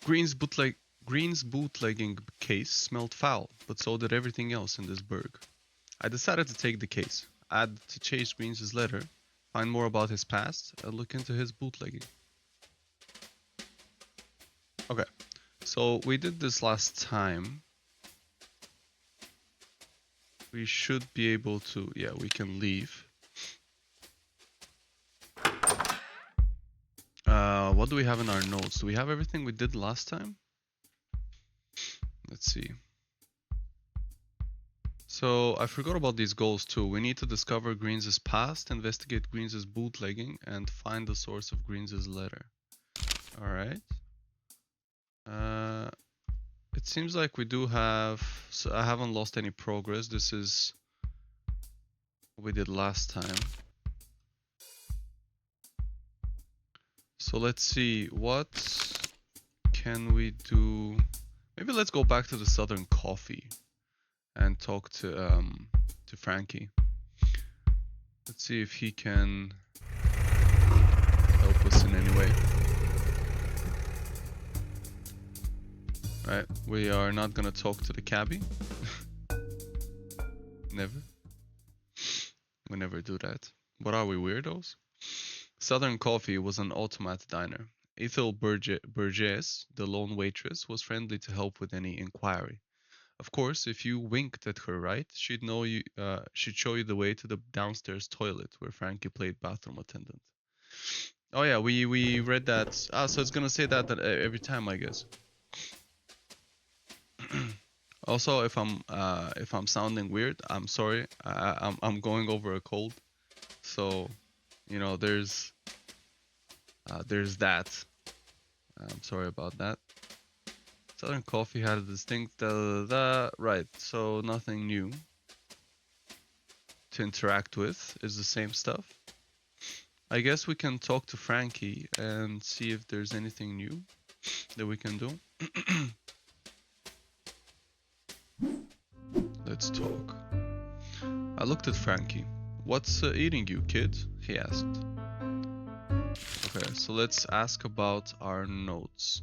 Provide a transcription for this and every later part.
Green's bootleg Green's bootlegging case smelled foul, but so did everything else in this burg. I decided to take the case, add to Chase Green's letter, find more about his past, and look into his bootlegging. Okay, so we did this last time. We should be able to, yeah, we can leave. What do we have in our notes? Do we have everything we did last time? Let's see. So I forgot about these goals too. We need to discover Greens' past, investigate Greens' bootlegging, and find the source of Greens' letter. Alright. It seems like we do have... So I haven't lost any progress. This is what we did last time. So let's see, what can we do? Maybe let's go back to the Southern Coffee and talk to Frankie. Let's see if he can help us in any way. Alright, we are not gonna talk to the cabbie. Never. We never do that. What are we, weirdos? Southern Coffee was an automat diner. Ethel Burgess, the lone waitress, was friendly to help with any inquiry. Of course, if you winked at her right, she'd know you. She'd show you the way to the downstairs toilet where Frankie played bathroom attendant. Oh yeah, we read that. Ah, so it's gonna say that every time, I guess. Also, if I'm sounding weird, I'm sorry. I'm going over a cold, so you know there's that. I'm sorry about that. Southern Coffee had a distinct right, so nothing new to interact with, is the same stuff. I guess we can talk to Frankie and see if there's anything new that we can do. Let's talk. I looked at Frankie. What's eating you, kid? He asked. Okay, so let's ask about our notes.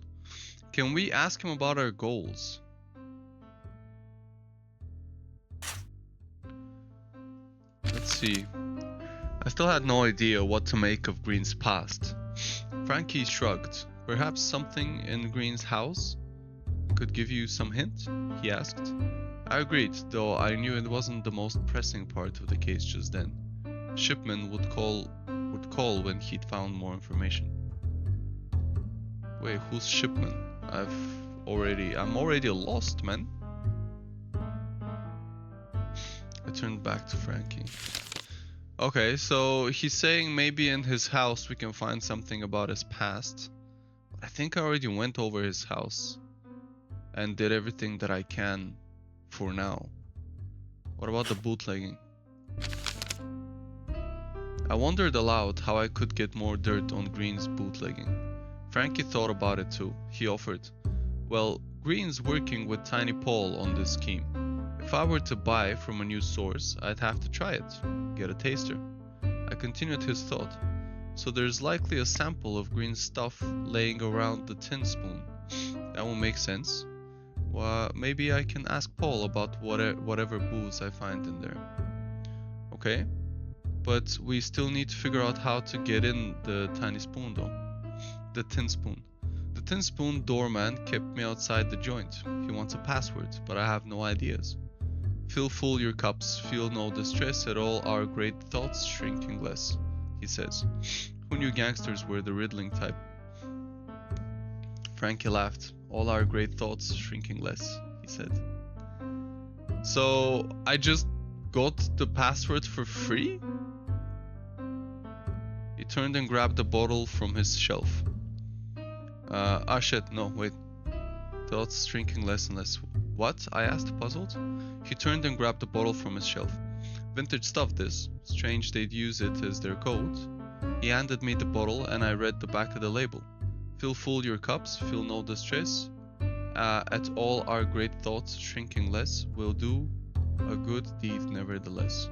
Can we ask him about our goals? Let's see. I still had no idea what to make of Green's past. Frankie shrugged. Perhaps something in Green's house could give you some hint? He asked. I agreed, though I knew it wasn't the most pressing part of the case just then. Shipman would call when he'd found more information. Wait, who's Shipman? I'm already lost, man. I turned back to Frankie. Okay, so he's saying maybe in his house we can find something about his past. But I think I already went over his house and did everything that I can for now. What about the bootlegging? I wondered aloud how I could get more dirt on Green's bootlegging. Frankie thought about it too. He offered, well, Green's working with Tiny Paul on this scheme. If I were to buy from a new source, I'd have to try it, get a taster. I continued his thought. So there's likely a sample of Green's stuff laying around the tin spoon. That will make sense. Well, maybe I can ask Paul about whatever booze I find in there. Okay, but we still need to figure out how to get in the tiny spoon though. The tin spoon. The tin spoon doorman kept me outside the joint. He wants a password, but I have no ideas. Fill full your cups, feel no distress at all, our great thoughts shrinking less, he says. Who knew gangsters were the riddling type? Frankie laughed. All our great thoughts shrinking less, he said. So I just got the password for free? He turned and grabbed a bottle from his shelf. Shit, no, wait. Thoughts shrinking less and less. What? I asked, puzzled. He turned and grabbed a bottle from his shelf. Vintage stuff this. Strange they'd use it as their code. He handed me the bottle and I read the back of the label. Fill full your cups, feel no distress. At all our great thoughts shrinking less, will do a good deed nevertheless.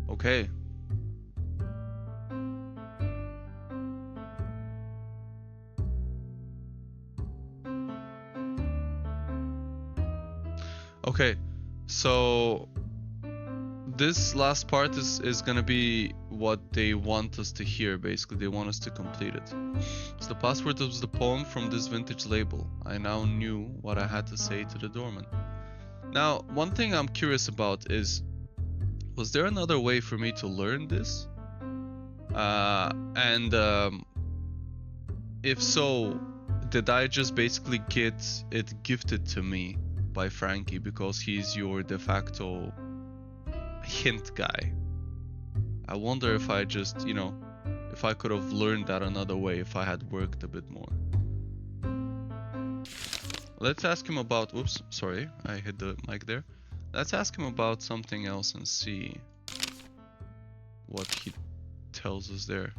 Okay. Okay, so this last part is gonna be what they want us to hear, basically. They want us to complete it. So the password was the poem from this vintage label. I now knew what I had to say to the doorman. Now, one thing I'm curious about is, was there another way for me to learn this? If so, did I just basically get it gifted to me by Frankie because he's your de facto hint guy? I wonder if I just, if I could have learned that another way if I had worked a bit more. Let's ask him about, oops, sorry, I hit the mic there. Let's ask him about something else and see what he tells us there.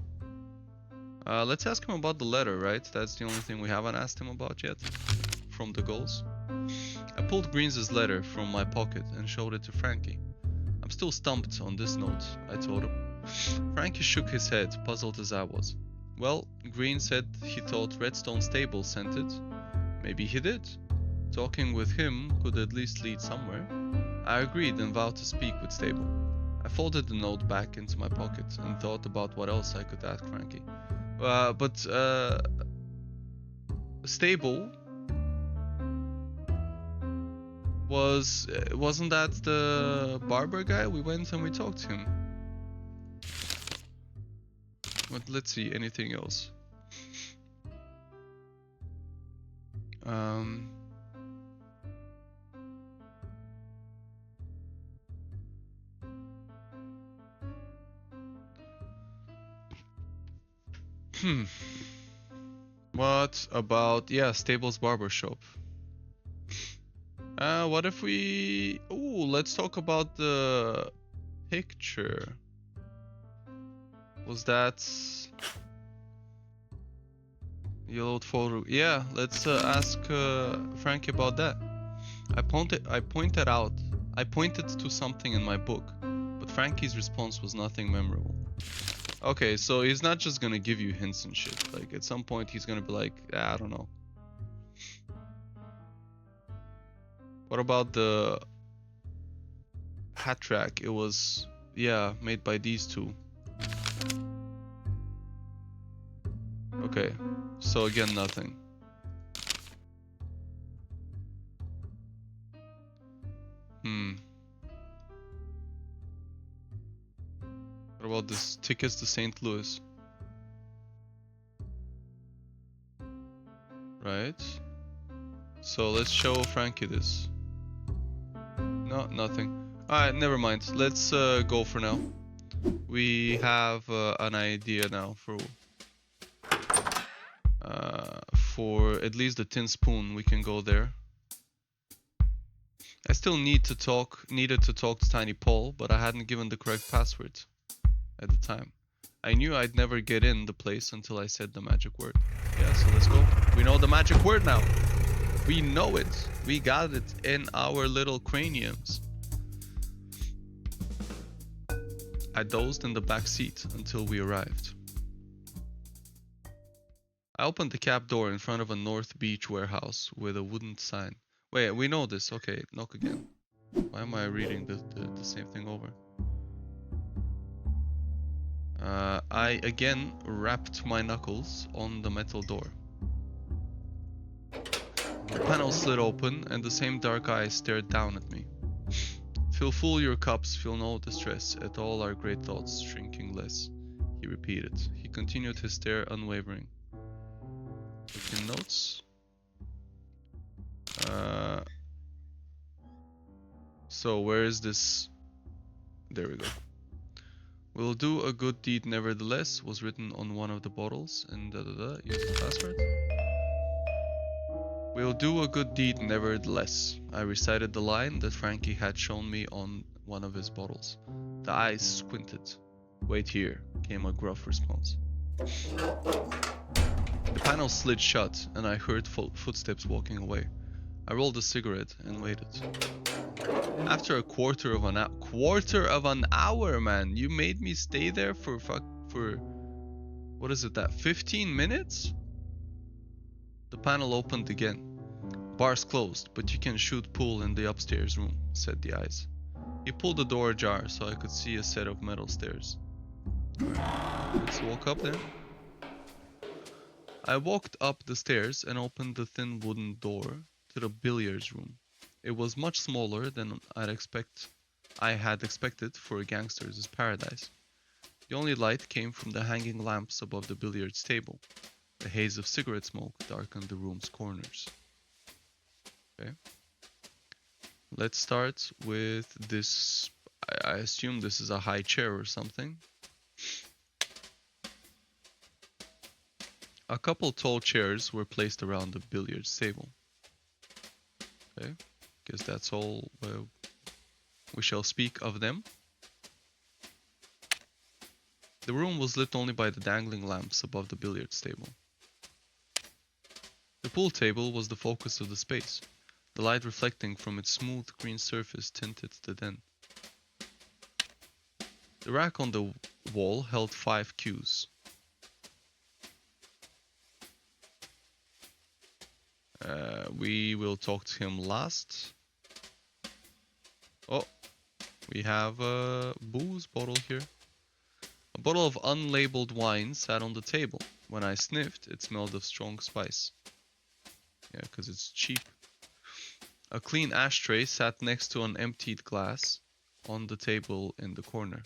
Let's ask him about the letter, right? That's the only thing we haven't asked him about yet from the goals. I pulled Greens' letter from my pocket and showed it to Frankie. I'm still stumped on this note, I told him. Frankie shook his head, puzzled as I was. Well, Green said he thought Redstone Stable sent it. Maybe he did. Talking with him could at least lead somewhere. I agreed and vowed to speak with Stable. I folded the note back into my pocket and thought about what else I could ask Frankie. Stable wasn't that the barber guy? We went and we talked to him. But let's see, anything else? What about, Stable's barber shop? What if we... Ooh, let's talk about the picture. Was that... Yellowed photo? Yeah, let's ask Frankie about that. I pointed to something in my book, but Frankie's response was nothing memorable. Okay, so he's not just gonna give you hints and shit. Like, at some point he's gonna be like, I don't know. What about the hat rack? It was, made by these two. Okay, so again, nothing. What about this tickets to St. Louis? Right. So let's show Frankie this. No, nothing. Alright, never mind. Let's go for now. We have an idea now for at least the tin spoon. We can go there. I still needed to talk to Tiny Paul, but I hadn't given the correct password at the time. I knew I'd never get in the place until I said the magic word. Yeah, so let's go. We know the magic word now. We know it. We got it in our little craniums. I dozed in the back seat until we arrived. I opened the cab door in front of a North Beach warehouse with a wooden sign. Wait, we know this. Okay, knock again. Why am I reading the same thing over? I again rapped my knuckles on the metal door. The panel slid open and the same dark eyes stared down at me. Fill full your cups, feel no distress at all our great thoughts shrinking less, he repeated. He continued his stare unwavering. Looking notes. So where is this? There we go. We'll do a good deed nevertheless was written on one of the bottles and use the password. We'll do a good deed nevertheless. I recited the line that Frankie had shown me on one of his bottles. The eyes squinted. Wait here, came a gruff response. The panel slid shut and I heard footsteps walking away. I rolled a cigarette and waited. After a quarter of an hour, man, you made me stay there for what is it, that 15 minutes? The panel opened again. Bar's closed, but you can shoot pool in the upstairs room, said the eyes. He pulled the door ajar so I could see a set of metal stairs. Alright, let's walk up there. I walked up the stairs and opened the thin wooden door to the billiards room. It was much smaller than I had expected for a gangster's paradise. The only light came from the hanging lamps above the billiards table. The haze of cigarette smoke darkened the room's corners. Okay. Let's start with this. I assume this is a high chair or something. A couple tall chairs were placed around the billiards table. Okay, guess that's all we shall speak of them. The room was lit only by the dangling lamps above the billiards table. The pool table was the focus of the space, the light reflecting from its smooth green surface tinted the den. The rack on the wall held 5 cues. We will talk to him last. Oh, we have a booze bottle here. A bottle of unlabeled wine sat on the table. When I sniffed, it smelled of strong spice. Yeah, because it's cheap. A clean ashtray sat next to an emptied glass on the table in the corner.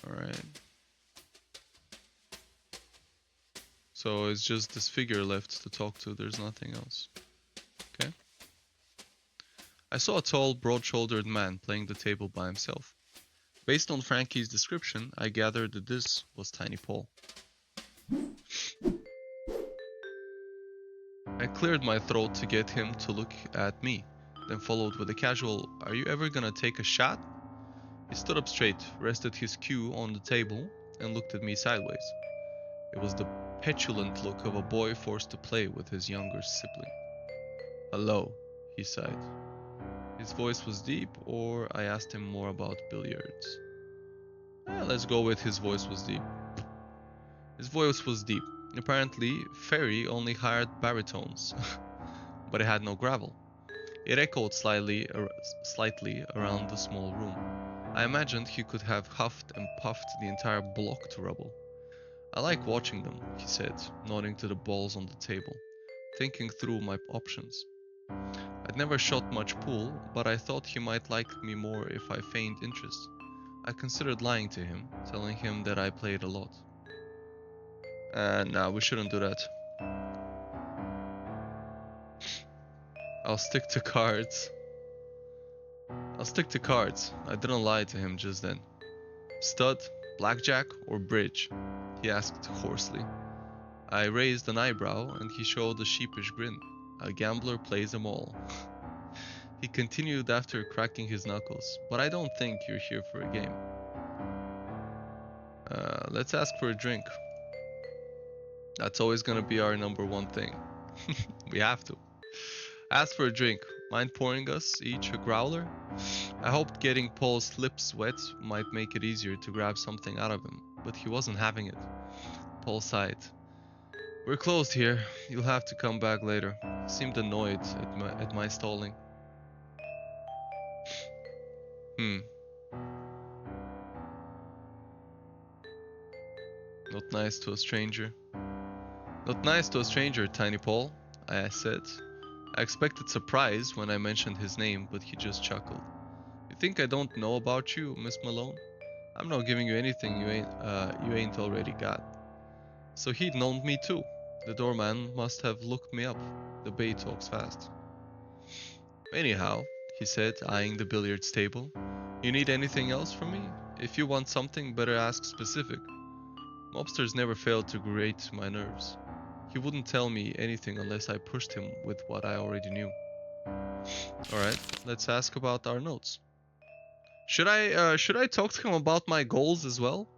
Alright. So it's just this figure left to talk to, there's nothing else. Okay. I saw a tall, broad-shouldered man playing the table by himself. Based on Frankie's description, I gathered that this was Tiny Paul. I cleared my throat to get him to look at me, then followed with a casual, "Are you ever gonna take a shot?" He stood up straight, rested his cue on the table, and looked at me sideways. It was the petulant look of a boy forced to play with his younger sibling. "Hello," he sighed. His voice was deep, or I asked him more about billiards. Let's go with his voice was deep. His voice was deep. Apparently, Ferry only hired baritones, but it had no gravel. It echoed slightly around the small room. I imagined he could have huffed and puffed the entire block to rubble. "I like watching them," he said, nodding to the balls on the table, thinking through my options. I'd never shot much pool, but I thought he might like me more if I feigned interest. I considered lying to him, telling him that I played a lot. Nah, we shouldn't do that. I'll stick to cards. I didn't lie to him just then. "Stud, blackjack, or bridge?" he asked hoarsely. I raised an eyebrow and he showed a sheepish grin. "A gambler plays them all." He continued after cracking his knuckles, "But I don't think you're here for a game." Let's ask for a drink. That's always gonna be our number one thing. We have to. Ask for a drink. Mind pouring us each a growler? I hoped getting Paul's lips wet might make it easier to grab something out of him, but he wasn't having it. Paul sighed. "We're closed here. You'll have to come back later." He seemed annoyed at my stalling. Not nice to a stranger. "Not nice to a stranger, Tiny Paul," I said. I expected surprise when I mentioned his name, but he just chuckled. "You think I don't know about you, Miss Malone? I'm not giving you anything you ain't already got." So he'd known me too. The doorman must have looked me up. The bay talks fast. "Anyhow," he said, eyeing the billiards table, "you need anything else from me? If you want something, better ask specific." Mobsters never failed to grate my nerves. He wouldn't tell me anything unless I pushed him with what I already knew. Alright, let's ask about our notes. Should I talk to him about my goals as well?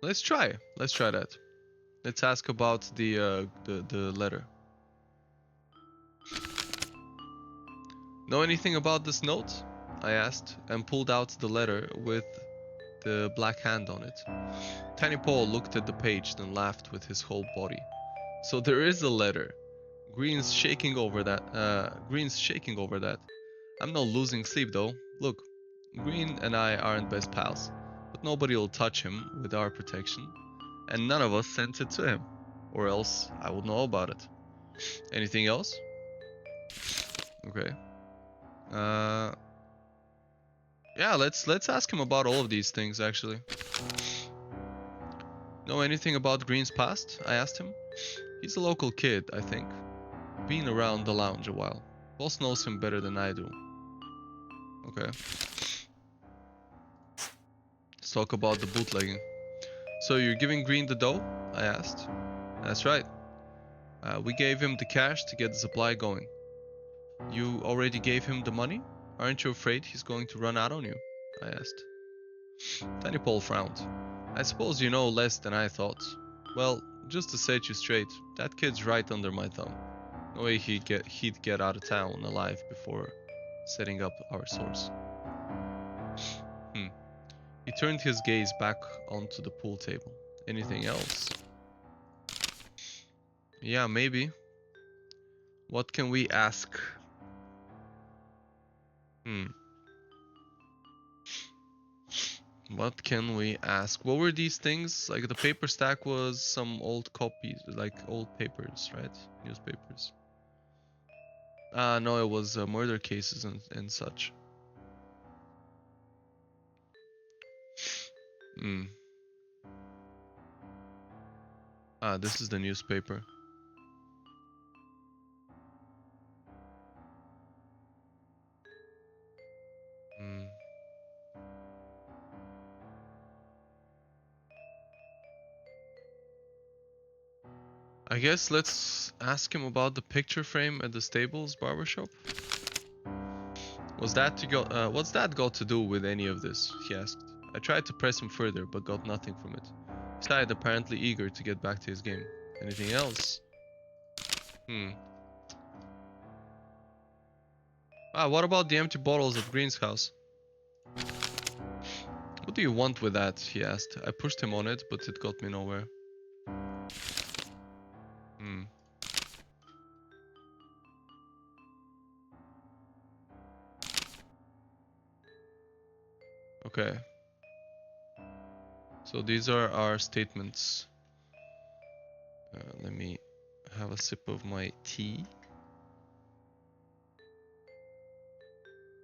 Let's try that. Let's ask about the letter. "Know anything about this note?" I asked, and pulled out the letter with the black hand on it. Tiny Paul looked at the page, then laughed with his whole body. So there is a letter. Green's shaking over that. I'm not losing sleep though. Look, Green and I aren't best pals, but nobody will touch him with our protection, and none of us sent it to him, or else I would know about it. Anything else? Okay. Yeah, let's ask him about all of these things actually. Know anything about Green's past? I asked him. He's a local kid, I think. Been around the lounge a while. Boss knows him better than I do. Okay. Let's talk about the bootlegging. So you're giving Green the dough? I asked. That's right. We gave him the cash to get the supply going. You already gave him the money? Aren't you afraid he's going to run out on you? I asked. Tiny Paul frowned. I suppose you know less than I thought. Well, just to set you straight, that kid's right under my thumb. No way he'd get out of town alive before setting up our source. He turned his gaze back onto the pool table. Anything else? Yeah, maybe. What can we ask? What can we ask? What were these things? Like the paper stack was some old copies, like old papers, right? Newspapers. No, it was murder cases and such. This is the newspaper. I guess let's ask him about the picture frame at the Stables barbershop. What's that got to do with any of this? He asked. I tried to press him further, but got nothing from it. He sighed, apparently eager to get back to his game. Anything else? What about the empty bottles at Green's house? What do you want with that? He asked. I pushed him on it, but it got me nowhere. Okay. So these are our statements. Let me have a sip of my tea.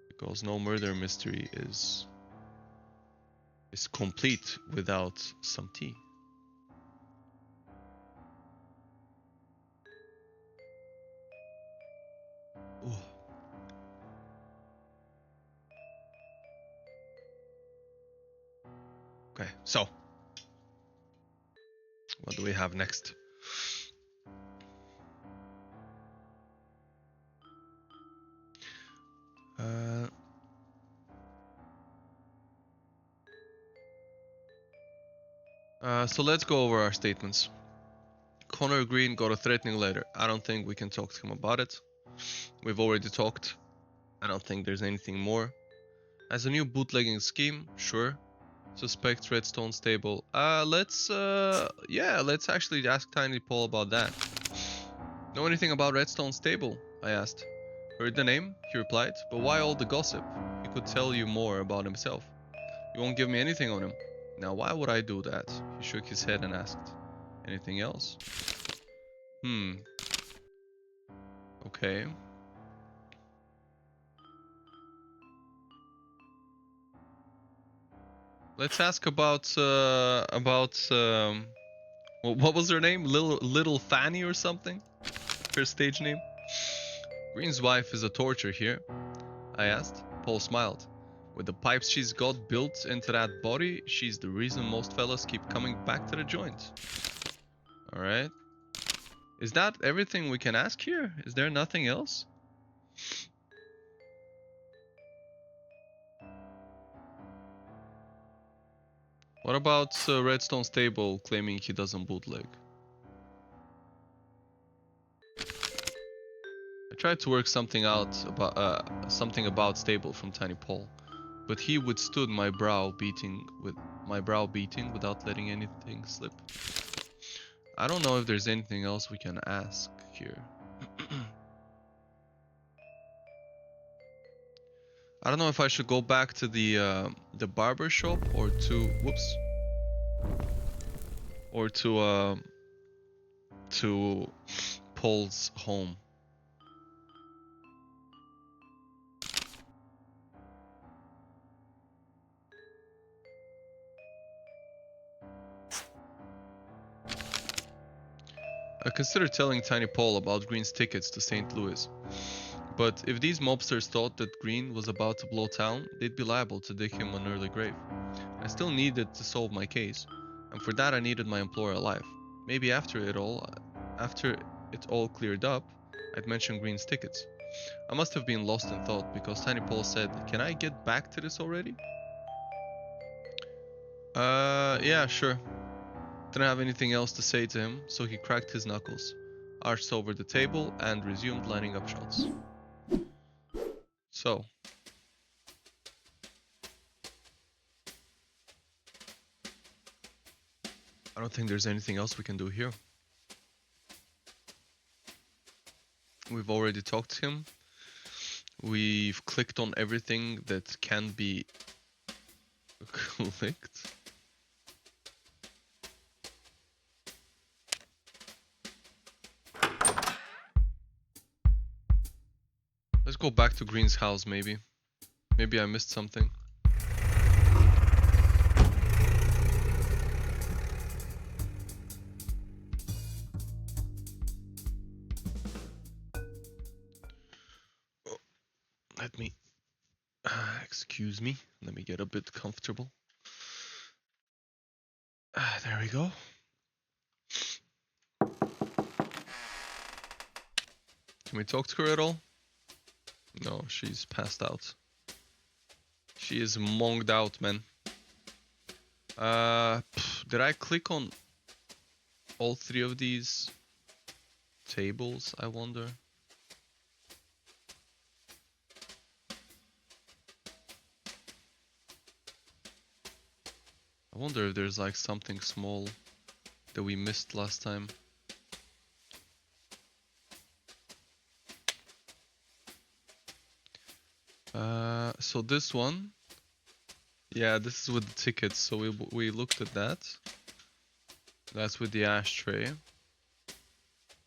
Because no murder mystery is complete without some tea. Ooh. Okay, so what do we have next? So let's go over our statements. Connor Green got a threatening letter. I don't think we can talk to him about it. We've already talked. I don't think there's anything more. As a new bootlegging scheme, sure. Suspect Redstone Stable. Let's actually ask Tiny Paul about that. Know anything about Redstone Stable? I asked. Heard the name, he replied, but why all the gossip? He could tell you more about himself. You won't give me anything on him. Now why would I do that? He shook his head and asked. Anything else? Okay. Let's ask about what was her name? Little Fanny or something? Her stage name? Green's wife is a torture here, I asked. Paul smiled. With the pipes she's got built into that body, she's the reason most fellas keep coming back to the joint. Alright. Is that everything we can ask here? Is there nothing else? What about Redstone Stable claiming he doesn't bootleg? I tried to work something about Stable from Tiny Paul, but he withstood my brow beating without letting anything slip. I don't know if there's anything else we can ask here. I don't know if I should go back to the barber shop or to or to Paul's home. I considered telling Tiny Paul about Green's tickets to St. Louis. But if these mobsters thought that Green was about to blow town, they'd be liable to dig him an early grave. I still needed to solve my case, and for that I needed my employer alive. Maybe after it all cleared up, I'd mention Green's tickets. I must have been lost in thought because Tiny Paul said, "Can I get back to this already?" Yeah, sure. Didn't have anything else to say to him, so he cracked his knuckles, arched over the table, and resumed lining up shots. So, I don't think there's anything else we can do here. We've already talked to him. We've clicked on everything that can be clicked. Let's go back to Green's house, maybe. Maybe I missed something. Oh, let me... excuse me. Let me get a bit comfortable. There we go. Can we talk to her at all? No, she's passed out. She is monged out, man. Did I click on all three of these tables, I wonder? I wonder if there's like something small that we missed last time. So this one, yeah, this is with the tickets. So we looked at that. That's with the ashtray.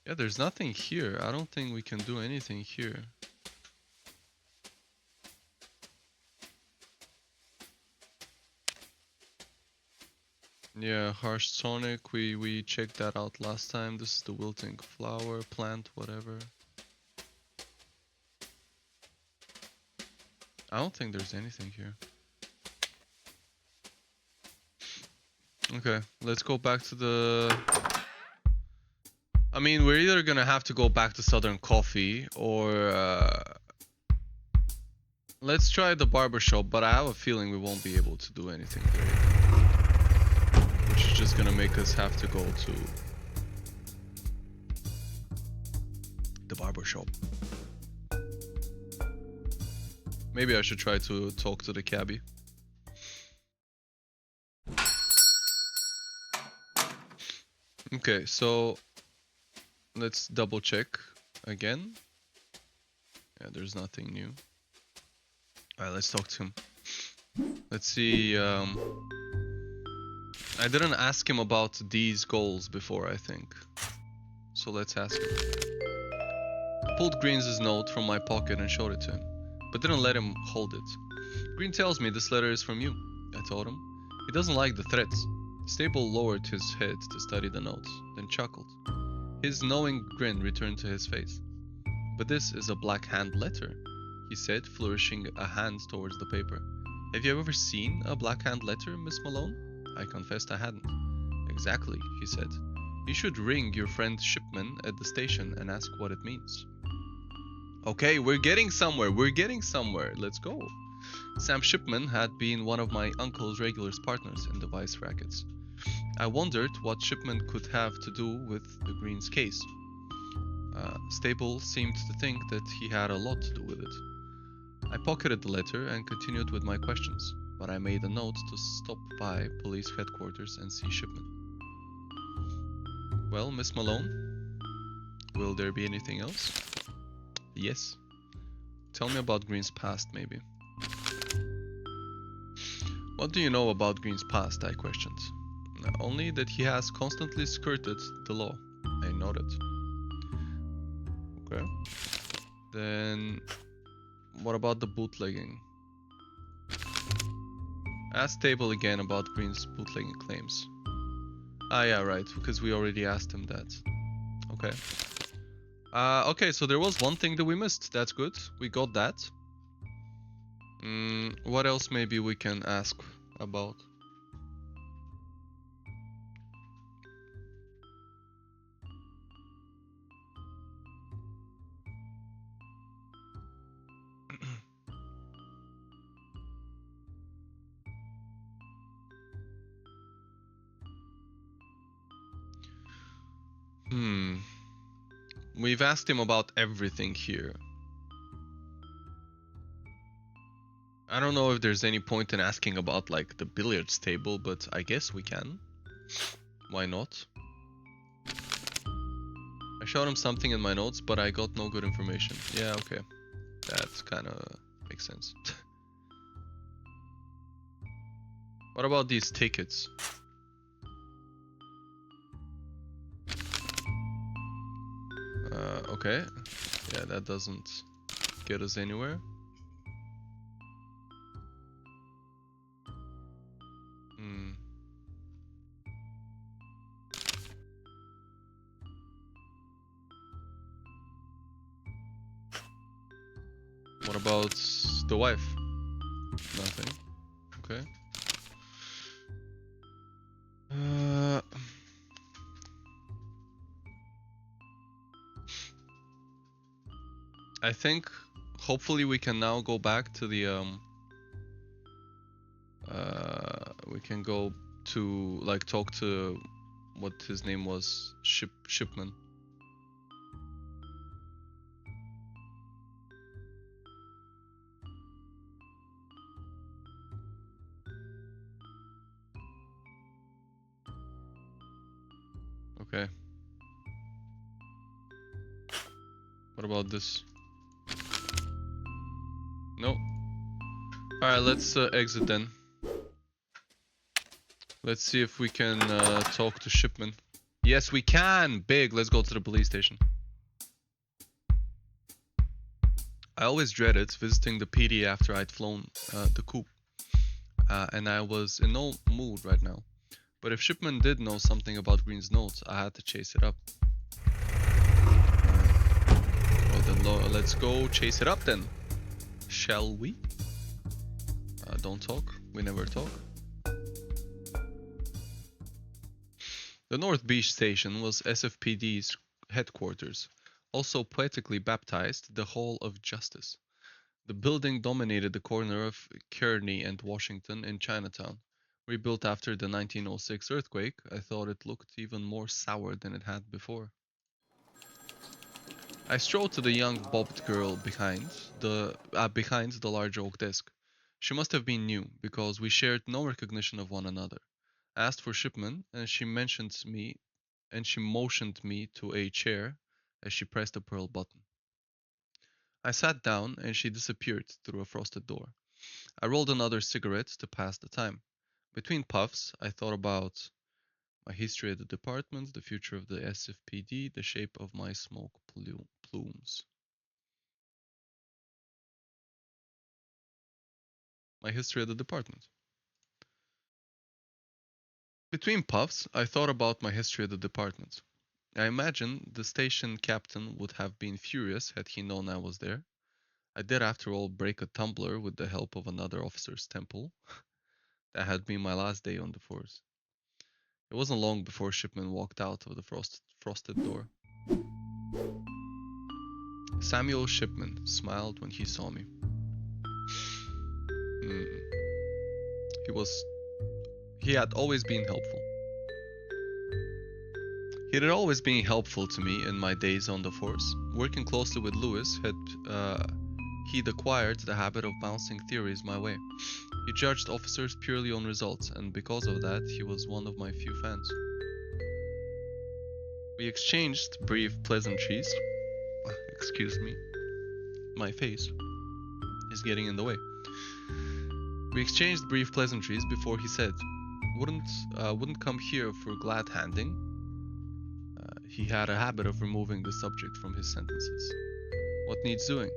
Yeah, there's nothing here. I don't think we can do anything here. Yeah, harsh sonic. We checked that out last time. This is the wilting flower plant, whatever. I don't think there's anything here. Okay, let's go back to the... I mean, we're either gonna have to go back to Southern Coffee or... Let's try the barbershop, but I have a feeling we won't be able to do anything there. Which is just gonna make us have to go to... the barbershop. Maybe I should try to talk to the cabbie. Okay, so let's double check again. Yeah, there's nothing new. Alright, let's talk to him. Let's see. I didn't ask him about these goals before, I think. So let's ask him. I pulled Green's note from my pocket and showed it to him, but didn't let him hold it. Green tells me this letter is from you, I told him. He doesn't like the threats. Stable lowered his head to study the notes, then chuckled. His knowing grin returned to his face. But this is a Black Hand letter, he said, flourishing a hand towards the paper. Have you ever seen a Black Hand letter, Miss Malone? I confessed I hadn't. Exactly, he said. You should ring your friend Shipman at the station and ask what it means. Okay, we're getting somewhere, let's go. Sam Shipman had been one of my uncle's regular partners in the vice rackets. I wondered what Shipman could have to do with the Green's case. Stable seemed to think that he had a lot to do with it. I pocketed the letter and continued with my questions, but I made a note to stop by police headquarters and see Shipman. Well, Miss Malone, will there be anything else? Yes. Tell me about Green's past, maybe. What do you know about Green's past? I questioned. Only that he has constantly skirted the law. I nodded. Okay. Then, what about the bootlegging? Ask Table again about Green's bootlegging claims. Ah, yeah, right, because we already asked him that. Okay. Okay, so there was one thing that we missed. That's good. We got that. What else maybe we can ask about? We've asked him about everything here. I don't know if there's any point in asking about like the billiards table, but I guess we can. Why not? I showed him something in my notes, but I got no good information. Yeah, okay. That's kind of makes sense. What about these tickets? Okay. Yeah, that doesn't get us anywhere. What about the wife? Nothing. Okay. I think hopefully we can now go back to the we can go to like talk to what his name was, Shipman. Okay. What about this? No. Alright, let's exit then. Let's see if we can talk to Shipman. Yes, we can! Big! Let's go to the police station. I always dreaded visiting the PD after I'd flown the coop. And I was in no mood right now. But if Shipman did know something about Green's notes, I had to chase it up. Well then, let's go chase it up then. Shall we? Don't talk. We never talk. The North Beach station was SFPD's headquarters, also poetically baptized the Hall of Justice. The building dominated the corner of Kearny and Washington in Chinatown. Rebuilt after the 1906 earthquake, I thought it looked even more sour than it had before. I strolled to the young bobbed girl behind the large oak desk. She must have been new, because we shared no recognition of one another. I asked for Shipman, and she motioned me to a chair as she pressed a pearl button. I sat down, and she disappeared through a frosted door. I rolled another cigarette to pass the time. Between puffs, I thought about my history at the department, the future of the SFPD, the shape of my smoke plumes. My history at the department. Between puffs, I thought about my history at the department. I imagine the station captain would have been furious had he known I was there. I did, after all, break a tumbler with the help of another officer's temple. That had been my last day on the force. It wasn't long before Shipman walked out of the frosted door. Samuel Shipman smiled when he saw me. He had always been helpful. He had always been helpful to me in my days on the force. Working closely with Lewis, he'd acquired the habit of bouncing theories my way. He judged officers purely on results, and because of that, he was one of my few fans. We exchanged brief pleasantries. Excuse me. My face is getting in the way. We exchanged brief pleasantries before he said, wouldn't come here for glad handing. He had a habit of removing the subject from his sentences. What needs doing?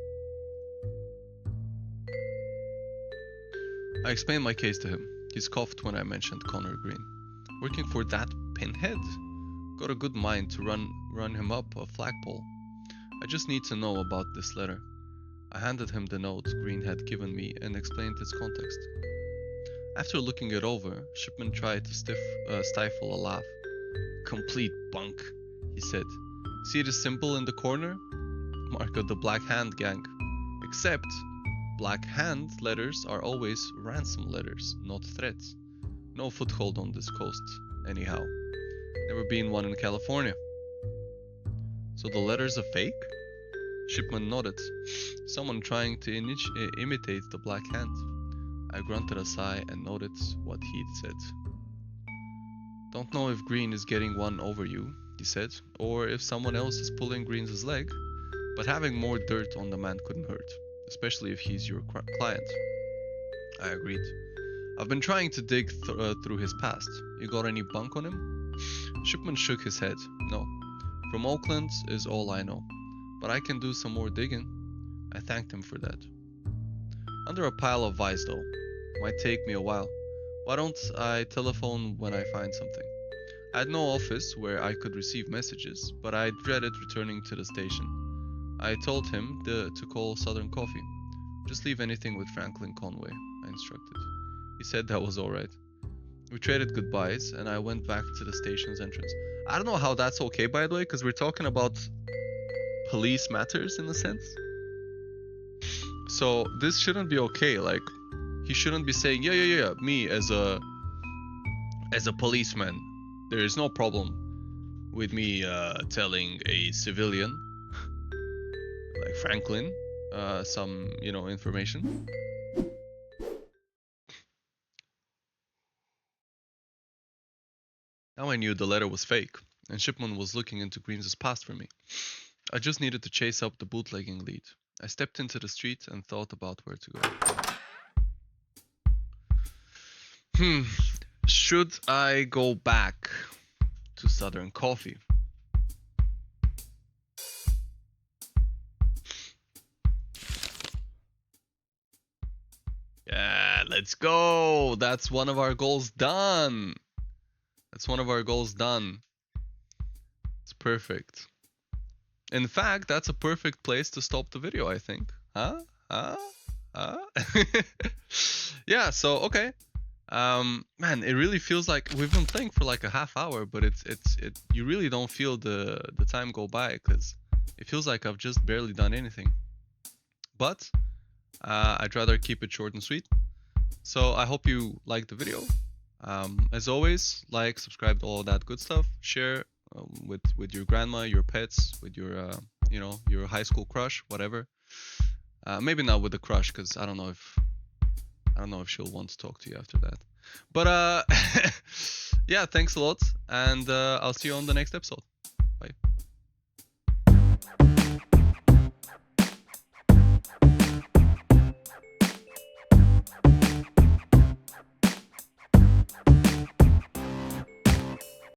I explained my case to him. He scoffed when I mentioned Connor Green. Working for that pinhead? Got a good mind to run him up a flagpole. I just need to know about this letter. I handed him the note Green had given me and explained its context. After looking it over, Shipman tried to stifle a laugh. Complete bunk, he said. See the symbol in the corner? Mark of the Black Hand Gang. Except, Black Hand letters are always ransom letters, not threats. No foothold on this coast, anyhow. Never been one in California. So the letter's a fake? Shipman nodded. Someone trying to imitate the Black Hand. I grunted a sigh and noted what he'd said. Don't know if Green is getting one over you, he said, or if someone else is pulling Green's leg, but having more dirt on the man couldn't hurt, especially if he's your client. I agreed. I've been trying to dig through his past. You got any bunk on him? Shipman shook his head. No. From Oakland is all I know. But I can do some more digging. I thanked him for that. Under a pile of vice though. Might take me a while. Why don't I telephone when I find something? I had no office where I could receive messages, but I dreaded returning to the station. I told him to call Southern Coffee. Just leave anything with Franklin Conway, I instructed. He said that was alright. We traded goodbyes and I went back to the station's entrance. I don't know how that's okay, by the way, because we're talking about police matters in a sense. So this shouldn't be okay. Like, he shouldn't be saying, yeah, me as a policeman, there is no problem with me telling a civilian like Franklin some information. Now I knew the letter was fake, and Shipman was looking into Green's past for me. I just needed to chase up the bootlegging lead. I stepped into the street and thought about where to go. Should I go back to Southern Coffee? Yeah, let's go. That's one of our goals done. It's perfect. In fact, that's a perfect place to stop the video, I think. Yeah, so okay. Man, it really feels like we've been playing for like a half hour, but you really don't feel the time go by, because it feels like I've just barely done anything. But I'd rather keep it short and sweet. So I hope you liked the video. As always, like, subscribe to all of that good stuff. Share with your grandma, your pets, with your your high school crush, whatever. Maybe not with the crush, because I don't know if she'll want to talk to you after that. But yeah, thanks a lot, and I'll see you on the next episode.